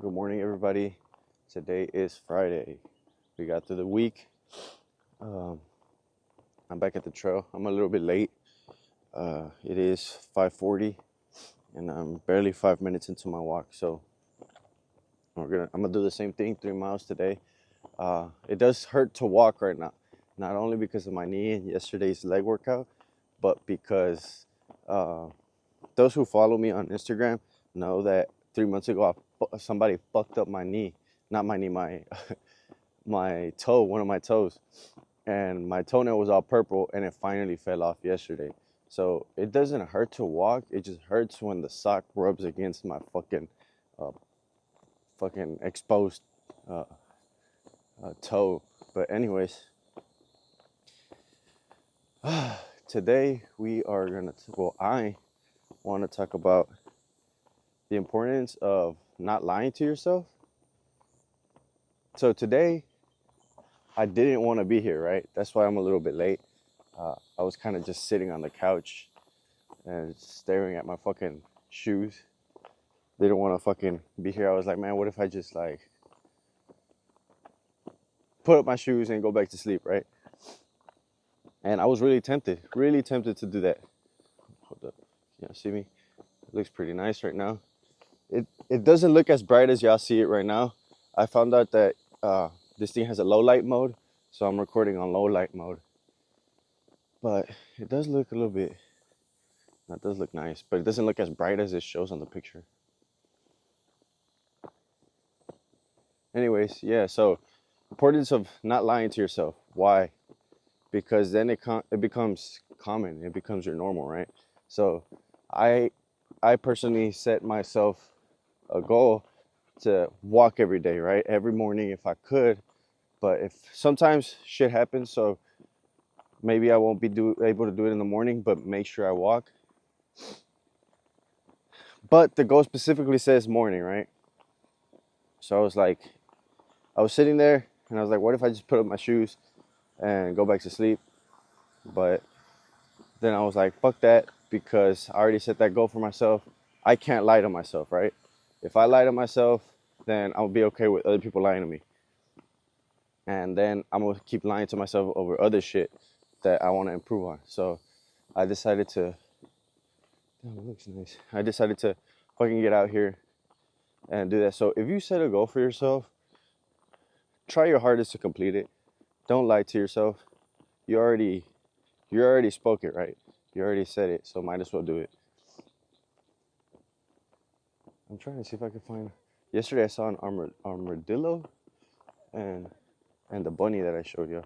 Good morning, everybody. Today is Friday. We got through the week. Um, I'm back at the trail. I'm a little bit late. It is 5:40, and I'm barely 5 minutes into my walk. So I'm gonna do the same thing, 3 miles today. It does hurt to walk right now, not only because of my knee and yesterday's leg workout, but because uh, those who follow me on Instagram know that 3 months ago somebody fucked up my knee, not my knee, my my toe, one of my toes, and my toenail was all purple, and it finally fell off yesterday. So it doesn't hurt to walk. It just hurts when the sock rubs against my uh, fucking exposed uh, toe. But anyways, today we are I want to talk about the importance of not lying to yourself. So today I didn't want to be here, right? That's why I'm a little bit late. I was kind of just sitting on the couch and staring at my fucking shoes. They don't want to fucking be here. I was like, man, what if I just like put up my shoes and go back to sleep, right? And I was really tempted to do that. Hold up, see me? It looks pretty nice right now. It doesn't look as bright as y'all see it right now. I found out that this thing has a low light mode, so I'm recording on low light mode. But it does look a little bit. That does look nice, but it doesn't look as bright as it shows on the picture. Anyways, yeah. So importance of not lying to yourself. Why? Because then it becomes common. It becomes your normal, right? So I I personally set myself a goal to walk every day, right? Every morning if I could. But if sometimes shit happens, so maybe I won't be able to do it in the morning, but make sure I walk. But the goal specifically says morning, right? So I was sitting there and I was like, what if I just put up my shoes and go back to sleep? But then I was like, fuck that, because I already set that goal for myself. I can't lie to myself, right? If I lie to myself, then I'll be okay with other people lying to me. And then I'm gonna keep lying to myself over other shit that I want to improve on. So I decided to, damn, it looks nice. I decided to fucking get out here and do that. So if you set a goal for yourself, try your hardest to complete it. Don't lie to yourself. You already, you already spoke it, right? You already said it, so might as well do it. I'm trying to see if I can find. Yesterday I saw an armadillo and the bunny that I showed you.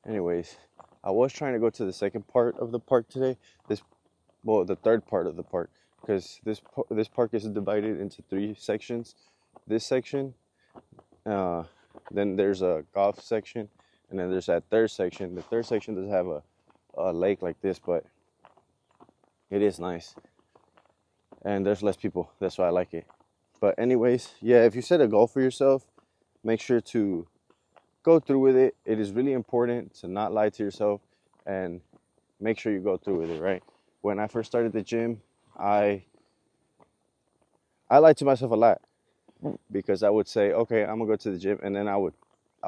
Anyways, I was trying to go to the second part of the park today. The third part of the park, because this park is divided into three sections. This section, uh, then there's a golf section, and then there's that third section. The third section does have a lake like this, but it is nice, and there's less people. That's why I like it. But anyways, yeah, if you set a goal for yourself, make sure to go through with it. It is really important to not lie to yourself and make sure you go through with it, right? When I first started the gym, I I lied to myself a lot because I would say, okay, I'm gonna go to the gym, and then I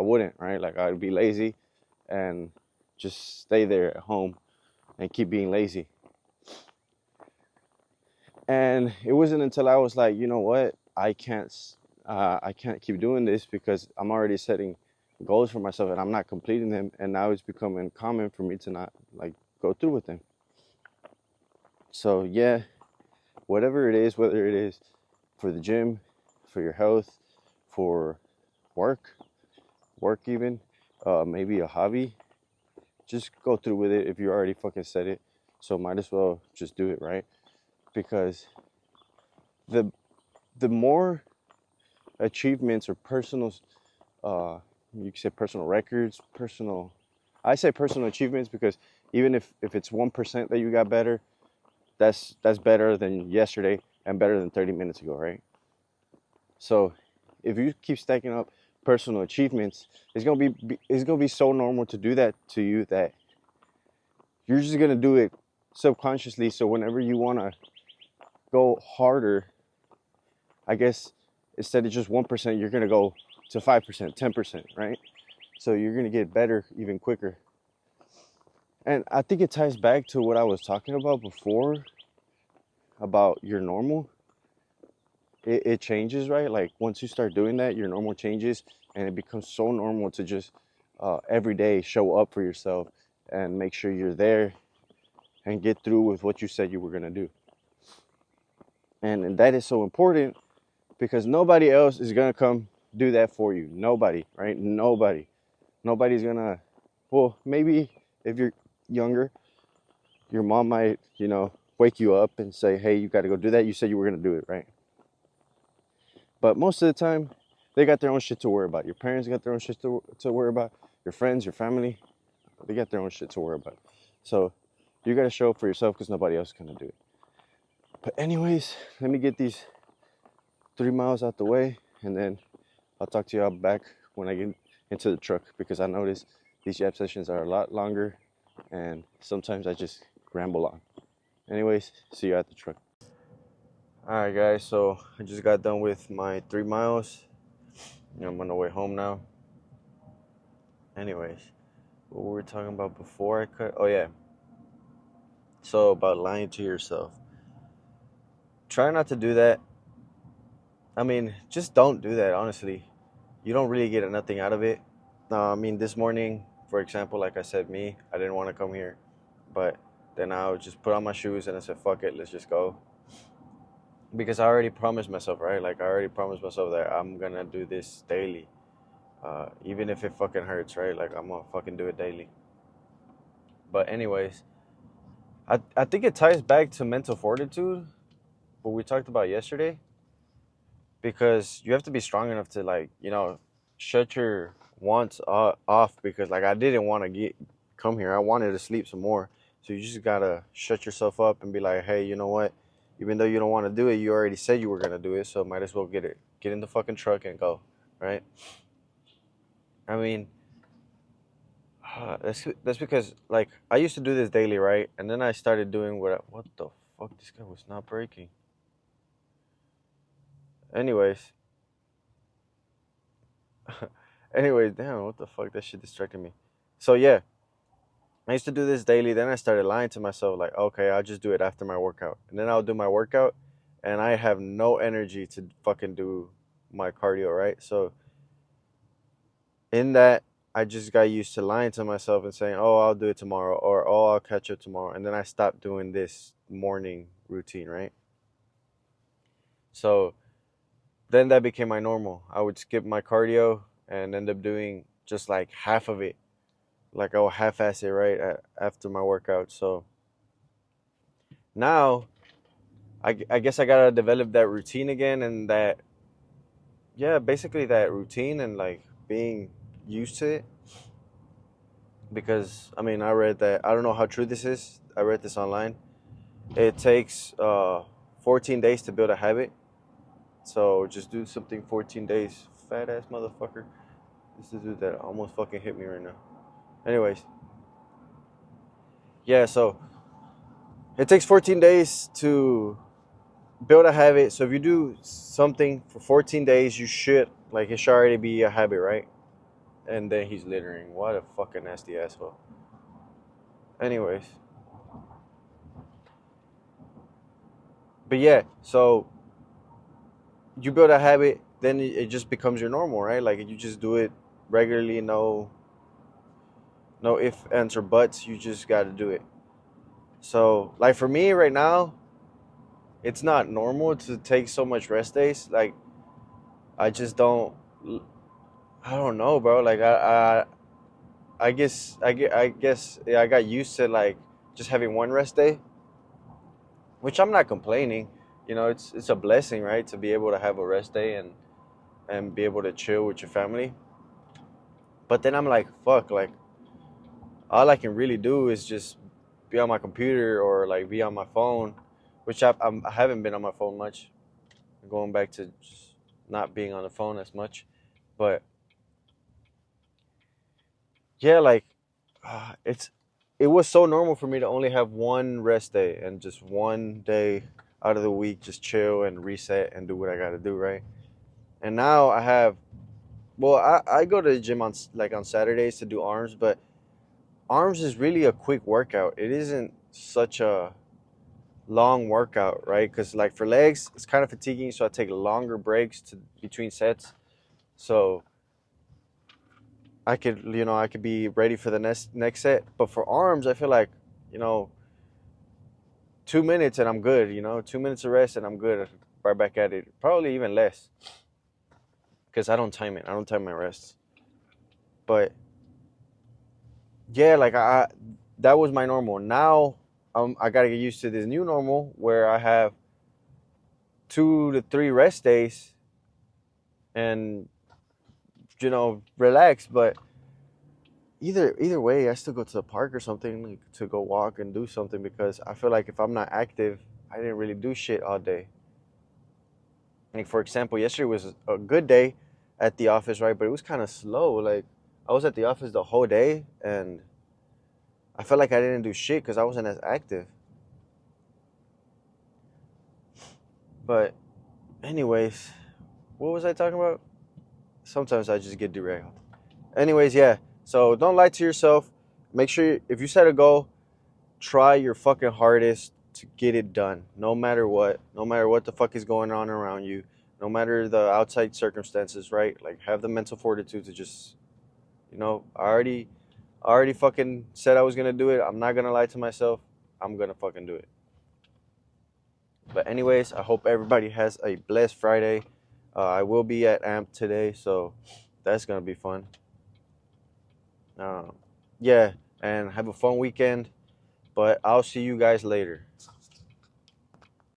wouldn't, right? Like I'd be lazy and just stay there at home and keep being lazy. And it wasn't until I was like, you know what, I can't keep doing this because I'm already setting goals for myself and I'm not completing them, and now it's becoming common for me to not like go through with them. So yeah, whatever it is, whether it is for the gym, for your health, for work, even, maybe a hobby, just go through with it if you already fucking said it. So might as well just do it, right? Because the the more achievements or personal, uh, you can say personal records, personal. I say personal achievements because even if it's 1% that you got better, that's better than yesterday and better than 30 minutes ago, right? So if you keep stacking up personal achievements, it's gonna be so normal to do that to you that you're just gonna do it subconsciously. So whenever you wanna go harder, I guess instead of just 1%, you're gonna go to 5%, 10%, right? So you're gonna get better even quicker. And I think it ties back to what I was talking about before about your normal. It changes, right? Like once you start doing that, your normal changes, and it becomes so normal to just every day show up for yourself and make sure you're there and get through with what you said you were gonna do. And that is so important because nobody else is gonna come do that for you. Nobody, right? Nobody. Nobody's gonna. Well, maybe if you're younger, your mom might, wake you up and say, "Hey, you got to go do that. You said you were gonna do it, right?" But most of the time, they got their own shit to worry about. Your parents got their own shit to worry about. Your friends, your family, they got their own shit to worry about. So you got to show up for yourself because nobody else is gonna do it. But anyways, let me get these 3 miles out the way, and then I'll talk to y'all back when I get into the truck because I notice these jab sessions are a lot longer, and sometimes I just ramble on. Anyways, see you at the truck. Alright guys, so I just got done with my 3 miles. I'm on the way home now. Anyways, what were we talking about before I cut? Oh yeah. So about lying to yourself. Try not to do that. I mean, just don't do that, honestly. You don't really get nothing out of it. I mean, this morning, for example, like I said, I didn't want to come here. But then I would just put on my shoes and I said, fuck it, let's just go. Because I already promised myself, right? Like, I already promised myself that I'm going to do this daily. Even if it fucking hurts, right? Like, I'm going to fucking do it daily. But anyways, I think it ties back to mental fortitude, what we talked about yesterday. Because you have to be strong enough to, like, shut your wants off. Because, like, I didn't want to come here. I wanted to sleep some more. So you just got to shut yourself up and be like, hey, you know what? Even though you don't want to do it, you already said you were going to do it. So might as well get in the fucking truck and go, right? I mean, that's because, like, I used to do this daily, right? And then I started doing what the fuck? This guy was not braking. Anyways. Anyways, damn, what the fuck? That shit distracted me. So, yeah. I used to do this daily. Then I started lying to myself, like, okay, I'll just do it after my workout. And then I'll do my workout, and I have no energy to fucking do my cardio, right? So, in that, I just got used to lying to myself and saying, oh, I'll do it tomorrow, or oh, I'll catch up tomorrow. And then I stopped doing this morning routine, right? So, then that became my normal. I would skip my cardio and end up doing just like half of it. Like, I'll half-ass it right after my workout. So, now I guess I gotta develop that routine again, and basically that routine and like being used to it. Because I mean, I read that, I don't know how true this is. I read this online. It takes 14 days to build a habit. So just do something 14 days. Fat ass motherfucker. This is the dude that almost fucking hit me right now. Anyways, yeah. So it takes 14 days to build a habit. So if you do something for 14 days, it should already be a habit, right? And then he's littering. What a fucking nasty asshole. Anyways. But yeah, so you build a habit, then it just becomes your normal, right? Like, you just do it regularly, no ifs, ands, or buts. You just got to do it. So, like, for me right now, it's not normal to take so much rest days. Like, I just don't. I don't know, bro. Like, I guess yeah, I got used to like just having one rest day, which I'm not complaining. It's a blessing, right, to be able to have a rest day and be able to chill with your family. But then I'm like, fuck, like all I can really do is just be on my computer or like be on my phone, which I haven't been on my phone much. Going back to just not being on the phone as much, but yeah, like it was so normal for me to only have one rest day and just one day out of the week just chill and reset and do what I got to do, right? And now I have, well, I go to the gym on like on Saturdays to do arms, but arms is really a quick workout. It isn't such a long workout, right? Because like for legs, it's kind of fatiguing, so I take longer breaks to between sets, so I could be ready for the next set. But for arms, I feel like, you know, 2 minutes and I'm good. 2 minutes of rest and I'm good. Right back at it. Probably even less because I don't time it. I don't time my rests. But yeah, like that was my normal. Now I gotta get used to this new normal where I have 2 to 3 rest days and relax. But either way, I still go to the park or something, like, to go walk and do something, because I feel like if I'm not active, I didn't really do shit all day. Like for example, yesterday was a good day at the office, right? But it was kind of slow. Like I was at the office the whole day, and I felt like I didn't do shit because I wasn't as active. But anyways, what was I talking about? Sometimes I just get derailed. Anyways, yeah. So don't lie to yourself. Make sure if you set a goal, try your fucking hardest to get it done, no matter what. No matter what the fuck is going on around you, no matter the outside circumstances, right? Like have the mental fortitude to just, I already fucking said I was gonna do it. I'm not gonna lie to myself. I'm gonna fucking do it. But anyways, I hope everybody has a blessed Friday. I will be at AMP today, so that's gonna be fun. Um, yeah, and have a fun weekend. But I'll see you guys later.